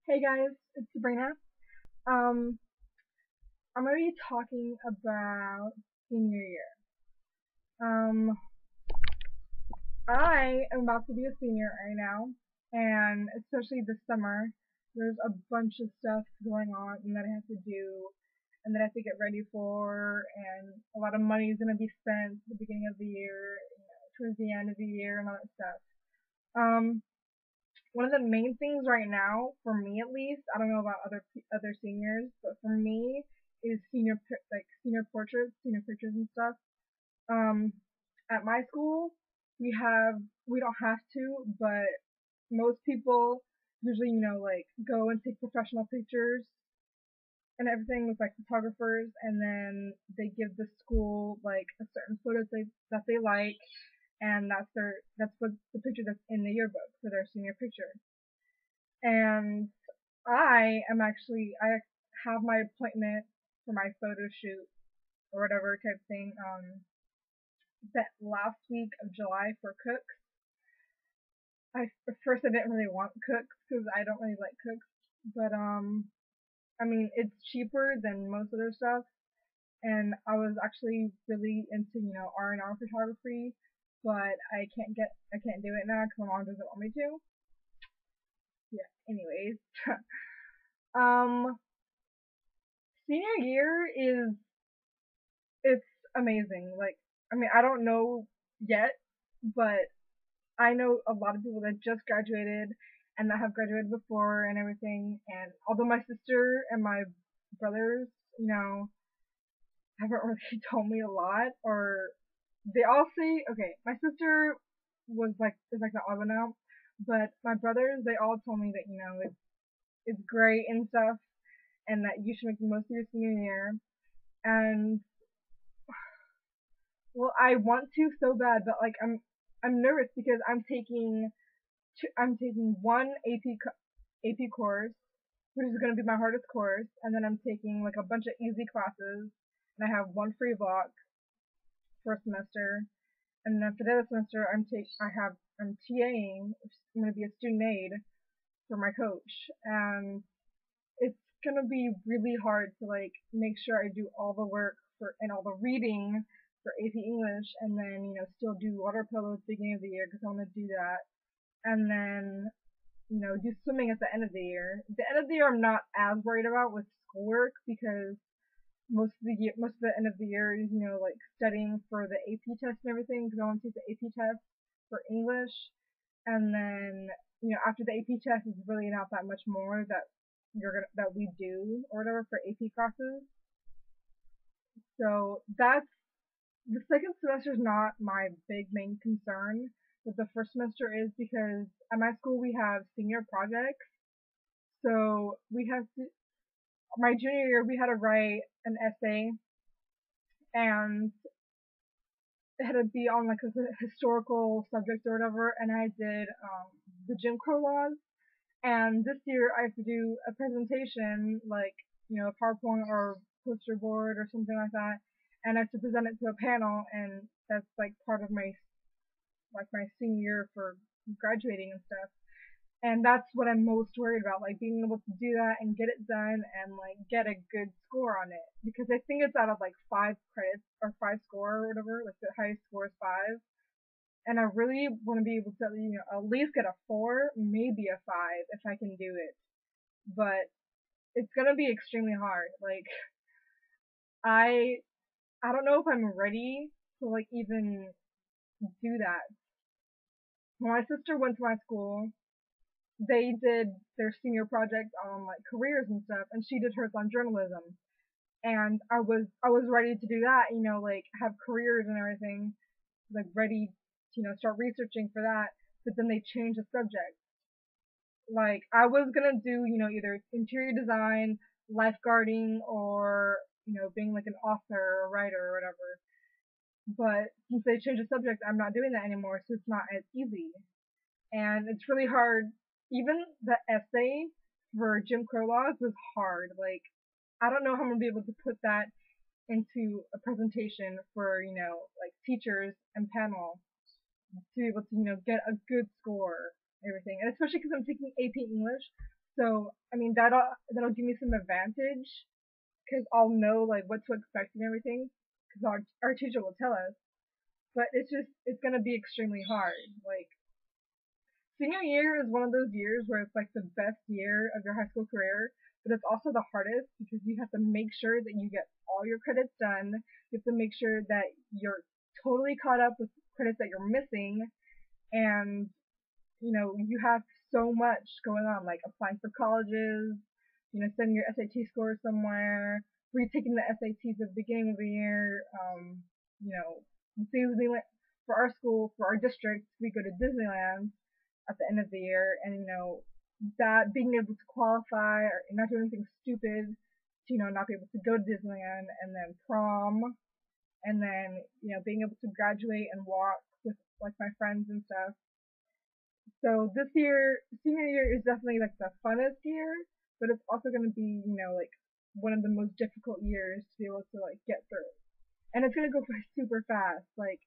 Hey guys, it's Sabrina. Um, I'm gonna be talking about senior year. Um, I am about to be a senior right now, and especially this summer, there's a bunch of stuff going on and that I have to do, and that I have to get ready for, and a lot of money is gonna be spent at the beginning of the year, towards the end of the year, and all that stuff. Um, One of the main things right now, for me at least, I don't know about other seniors, but for me is senior portraits, senior pictures and stuff. Um, at my school, we don't have to, but most people usually like go and take professional pictures and everything with like photographers, and then they give the school like a certain photo that they like, and that's what the picture that's in the yearbook for their senior picture. And I have my appointment for my photo shoot or whatever type thing that last week of July for cooks. At first I didn't really want cooks because I don't really like cooks, but I mean it's cheaper than most other stuff, and I was actually really into R&R photography, but I can't do it now because my mom doesn't want me to. Yeah. Anyways, um, senior year is it's amazing. Like, I mean, I don't know yet, but I know a lot of people that just graduated and that have graduated before and everything. And although my sister and my brothers, haven't really told me a lot, or they all say, okay, my sister is like the odd one out, but my brothers, they all told me that, it's great and stuff, and that you should make the most of your senior year. And well, I want to so bad, but like I'm nervous because I'm taking one AP course, which is going to be my hardest course, and then I'm taking like a bunch of easy classes, and I have one free block for a semester, and then for the other semester I'm TAing. I'm going to be a student aide for my coach, and it's going to be really hard to like make sure I do all the work for and all the reading for AP English, and then still do water polo at the beginning of the year because I want to do that, and then do swimming at the end of the year. The end of the year I'm not as worried about with schoolwork because most of the end of the year is like studying for the AP test and everything because I want to take the AP test for English, and then after the AP test is really not that much more that we do or whatever for AP classes. So that's the second semester is not my big main concern, but the first semester is because at my school we have senior projects. So my junior year we had to write an essay, and it had to be on like a historical subject or whatever, and I did the Jim Crow laws. And this year I have to do a presentation, like a PowerPoint or poster board or something like that, and I have to present it to a panel, and that's like part of my senior year for graduating and stuff. And that's what I'm most worried about, like being able to do that and get it done and like get a good score on it, because I think it's out of like 5 credits or 5 score or whatever, like the highest score is 5, and I really want to be able to at least get a 4, maybe a 5 if I can do it. But it's gonna be extremely hard. Like I I don't know if I'm ready to like even do that. When my sister went to my school, they did their senior project on like careers and stuff, and she did hers on journalism. And I was ready to do that, like have careers and everything, like ready to start researching for that. But then they changed the subject. Like I was gonna do either interior design, lifeguarding, or being like an author or writer or whatever. But since they changed the subject, I'm not doing that anymore, so it's not as easy. And it's really hard. Even the essay for Jim Crow laws was hard. Like I don't know how I'm gonna be able to put that into a presentation for like teachers and panel to be able to get a good score and everything. And especially because I'm taking AP English, So, I mean, that'll give me some advantage because I'll know like what to expect and everything because our teacher will tell us. But it's gonna be extremely hard. Like senior year is one of those years where it's like the best year of your high school career, but it's also the hardest because you have to make sure that you get all your credits done. You have to make sure that you're totally caught up with credits that you're missing, and you have so much going on, like applying for colleges, sending your SAT scores somewhere, retaking the SATs at the beginning of the year. You know, Disneyland for our school, for our district, we go to Disneyland at the end of the year, and that being able to qualify or not do anything stupid to not be able to go to Disneyland, and then prom, and then being able to graduate and walk with like my friends and stuff. So this year, senior year is definitely like the funnest year, but it's also going to be, like one of the most difficult years to be able to like get through. And it's going to go by super fast. Like,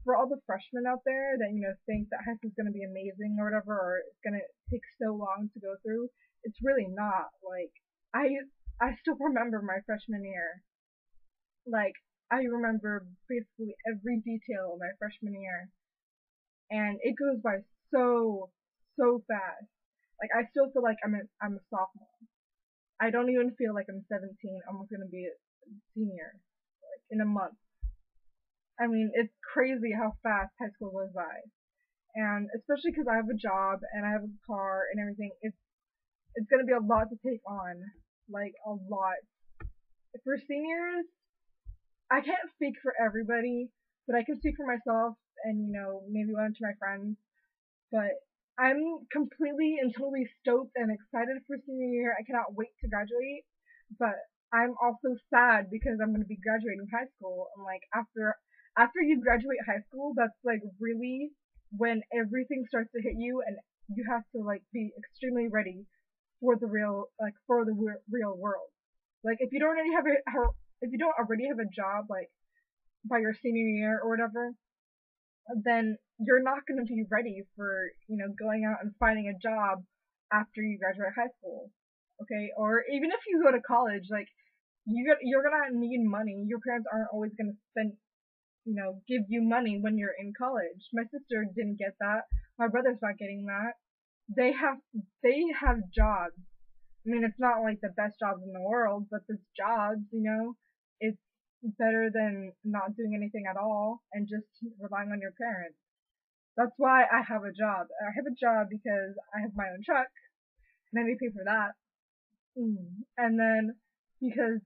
for all the freshmen out there that, think that high school is going to be amazing or whatever, or it's going to take so long to go through, it's really not. Like, I still remember my freshman year. Like, I remember basically every detail of my freshman year, and it goes by so fast. Like I still feel like I'm a sophomore. I don't even feel like I'm 17. I'm gonna be a senior like in a month. I mean, it's crazy how fast high school goes by, and especially because I have a job and I have a car and everything. It's gonna be a lot to take on, like a lot. For seniors, I can't speak for everybody, but I can speak for myself and maybe one of my friends. But I'm completely and totally stoked and excited for senior year. I cannot wait to graduate. But I'm also sad because I'm going to be graduating high school. And like after you graduate high school, that's like really when everything starts to hit you, and you have to like be extremely ready for the real world. Like if you don't already have a job like by your senior year or whatever, then you're not going to be ready for, going out and finding a job after you graduate high school. Okay. Or even if you go to college, like you're going to need money. Your parents aren't always going to give you money when you're in college. My sister didn't get that. My brother's not getting that. They have jobs. I mean, it's not like the best jobs in the world, but it's jobs, it's better than not doing anything at all and just relying on your parents. That's why I have a job. I have a job because I have my own truck and I need to pay for that. And then because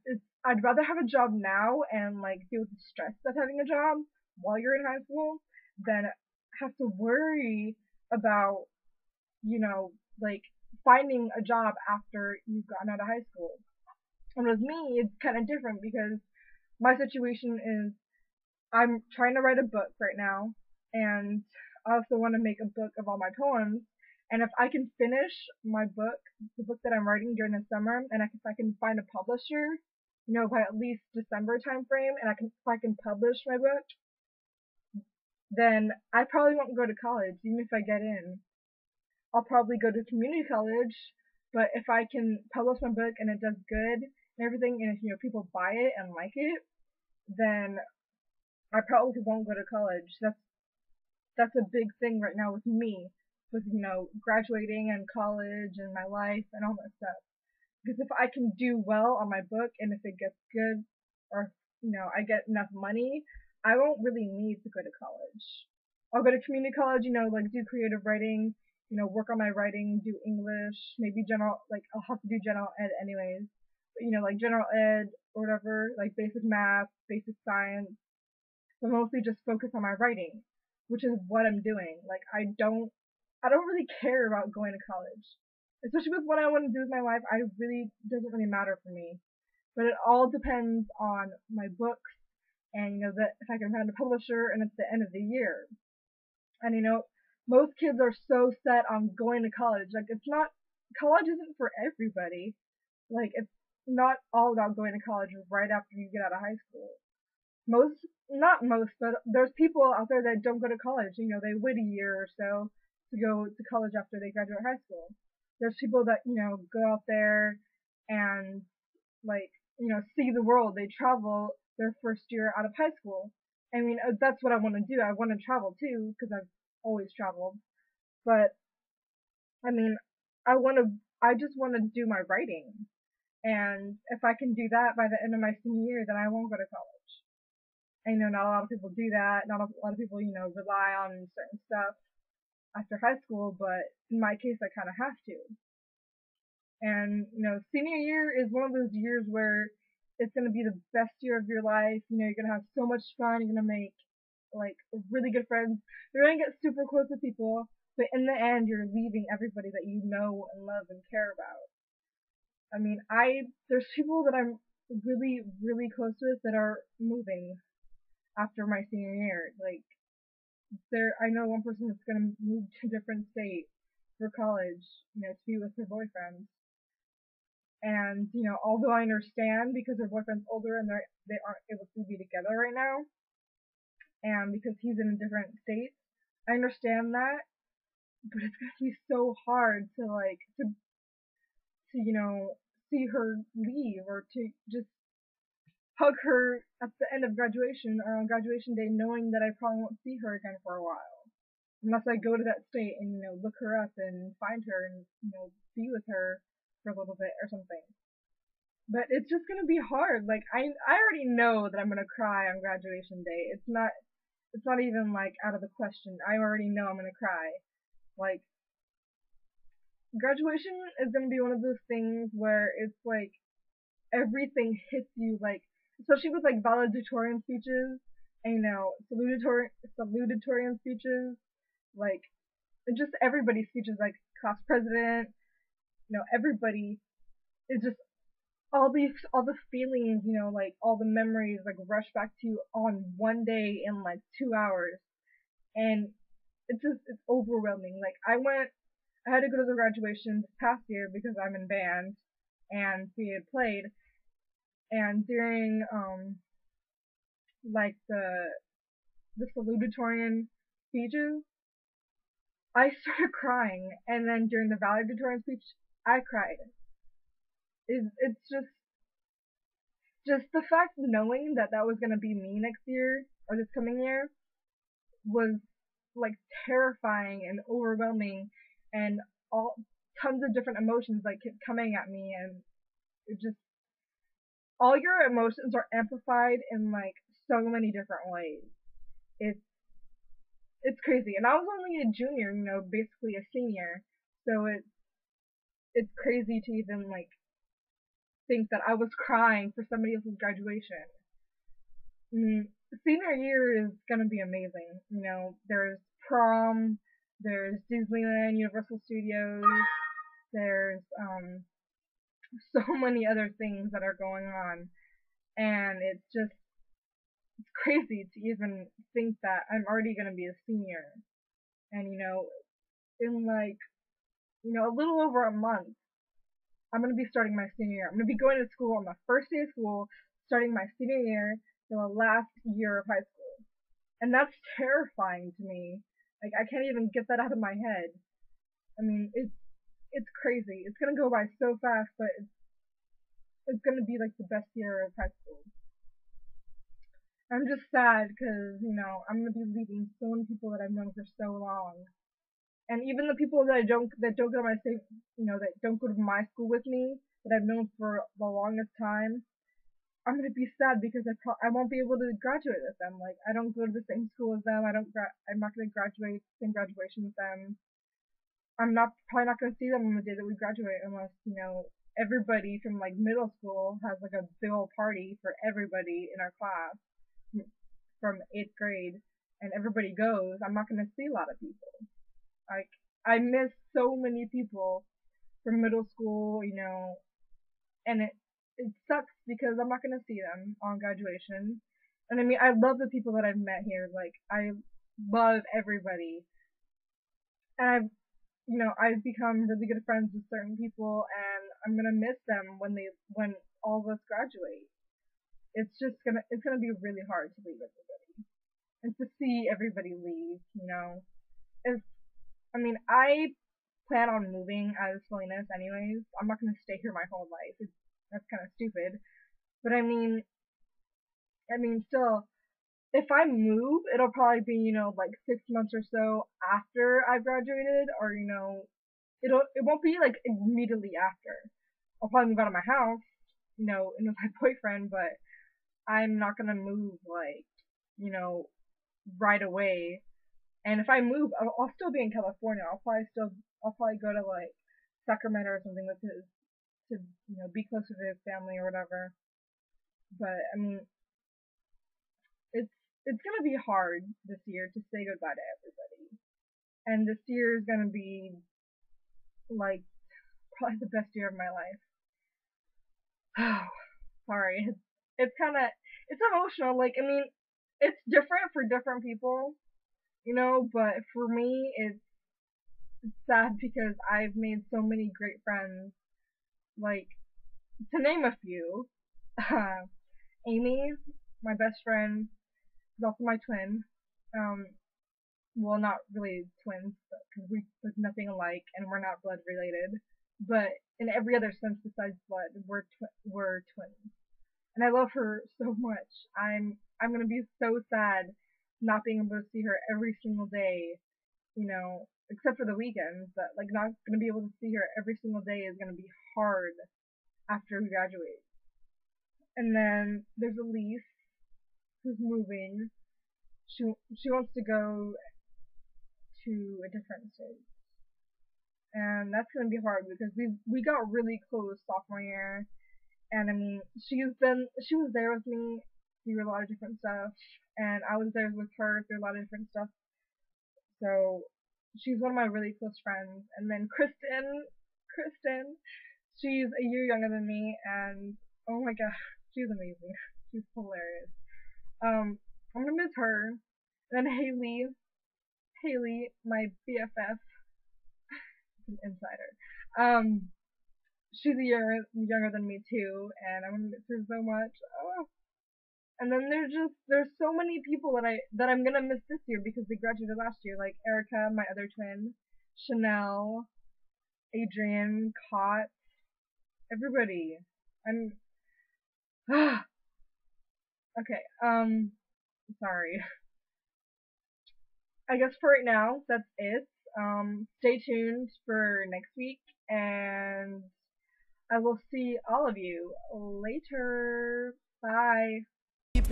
I'd rather have a job now and like deal with the stress of having a job while you're in high school than have to worry about, like finding a job after you've gotten out of high school. And with me, it's kind of different because my situation is I'm trying to write a book right now, and I also want to make a book of all my poems. And if I can finish my book, the book that I'm writing during the summer, and if I can find a publisher, by at least December time frame, and if I can publish my book, then I probably won't go to college, even if I get in. I'll probably go to community college, but if I can publish my book and it does good and everything, and if people buy it and like it, then I probably won't go to college. That's a big thing right now with me, with graduating and college and my life and all that stuff. Because if I can do well on my book and if it gets good, or I get enough money, I won't really need to go to college. I'll go to community college, like do creative writing, work on my writing, do English, maybe general, like I'll have to do general ed anyways, but like general ed or whatever, like basic math, basic science, but mostly just focus on my writing, which is what I'm doing. Like I don't really care about going to college, especially with what I want to do with my life. I really doesn't really matter for me, but it all depends on my books and that if I can find a publisher and it's the end of the year. And most kids are so set on going to college. Like college isn't for everybody. Like it's not all about going to college right after you get out of high school. Not most, but there's people out there that don't go to college. They wait a year or so to go to college after they graduate high school. there's people that, go out there and like, see the world. They travel their first year out of high school. I mean, that's what I want to do. I want to travel too because I've always traveled. But I mean, I just want to do my writing. And if I can do that by the end of my senior year, then I won't go to college. I know not a lot of people do that. Not a lot of people, rely on certain stuff after high school, but in my case, I kind of have to. And, senior year is one of those years where it's going to be the best year of your life. You're going to have so much fun. You're going to make like really good friends. You're going to get super close with people, but in the end, you're leaving everybody that you know and love and care about. I mean, there's people that I'm really, really close with that are moving after my senior year. Like, I know one person that's going to move to a different state for college, to be with her boyfriend. And, although I understand because her boyfriend's older and they aren't able to be together right now, and because he's in a different state, I understand that, but it's gonna be so hard to see her leave or to just hug her at the end of graduation or on graduation day, knowing that I probably won't see her again for a while, unless I go to that state and look her up and find her and be with her for a little bit or something. But it's just gonna be hard. Like I already know that I'm gonna cry on graduation day. It's not even like out of the question. I already know I'm gonna cry. Like graduation is gonna be one of those things where it's like everything hits you, like especially with like valedictorian speeches and salutatorian speeches, like just everybody's speeches, like class president, everybody is just all the feelings, like all the memories like rush back to you on one day in like 2 hours, and it's overwhelming. Like I had to go to the graduation this past year because I'm in band and we had played, and during like the salutatorian speeches, I started crying, and then during the valedictorian speech, I cried. It's just the fact of knowing that that was gonna be me next year or this coming year was like terrifying and overwhelming, and all tons of different emotions like kept coming at me, and it just all your emotions are amplified in like so many different ways. It's it's crazy, and I was only a junior, basically a senior, so it's crazy to even like think that I was crying for somebody else's graduation. Senior year is gonna be amazing. There's prom, there's Disneyland, Universal Studios, there's so many other things that are going on, and it's crazy to even think that I'm already gonna be a senior, and in like a little over a month, I'm gonna be starting my senior year. I'm gonna be going to school on the first day of school, starting my senior year for the last year of high school. And that's terrifying to me. Like I can't even get that out of my head. I mean, it's crazy. It's gonna go by so fast, but it's gonna be like the best year of high school. I'm just sad because I'm gonna be leaving so many people that I've known for so long, and even the people that don't go to my same, that don't go to my school with me, that I've known for the longest time, I'm gonna be sad because I won't be able to graduate with them. Like I don't go to the same school as them. I'm not gonna graduate same graduation with them. I'm probably not gonna see them on the day that we graduate unless everybody from like middle school has like a big old party for everybody in our class from 8th grade, and everybody goes. I'm not gonna see a lot of people. Like I miss so many people from middle school, and it sucks because I'm not gonna see them on graduation. And I mean, I love the people that I've met here. Like I love everybody, and I've become really good friends with certain people, and I'm gonna miss them when all of us graduate. It's gonna be really hard to leave everybody and to see everybody leave. If I mean, I plan on moving out of Salinas anyways. I'm not gonna stay here my whole life. That's kind of stupid. But I mean, still, if I move, it'll probably be, like 6 months or so after I've graduated, or it won't be like immediately after. I'll probably move out of my house, and with my boyfriend, but I'm not gonna move like, you know, right away. And if I move, I'll still be in California. I'll probably go to like Sacramento or something with his to be closer to his family or whatever. But I mean, it's it's gonna be hard this year to say goodbye to everybody. And this year is gonna be like probably the best year of my life. Sorry, it's kind of it's emotional. Like it's different for different people, but for me, it's sad because I've made so many great friends. Like to name a few, Amy, my best friend, is also my twin. Um, well, not really twins, because we look nothing alike and we're not blood related. But in every other sense besides blood, we're twins. And I love her so much. I'm gonna be so sad not being able to see her every single day, except for the weekends. But like not gonna be able to see her every single day is gonna be hard after we graduate. And then there's Elise who's moving. She wants to go to a different state, and that's gonna be hard because we got really close sophomore year, and I mean she was there with me through a lot of different stuff, and I was there with her through a lot of different stuff. So she's one of my really close friends. And then Kristen, she's a year younger than me, and oh my gosh, she's amazing. She's hilarious. I'm gonna miss her. And then Haley, my BFF, an insider. She's a year younger than me too, and I'm gonna miss her so much. Oh. And then there's so many people that I'm gonna miss this year because they graduated last year, like Erica, my other twin, Chanel, Adrian, Cott, everybody. I'm okay. Sorry. I guess for right now, that's it. Stay tuned for next week, and I will see all of you later. Bye. I'm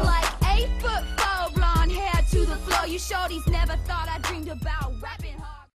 like 8'4", blonde hair to the floor. You shorties never thought I'd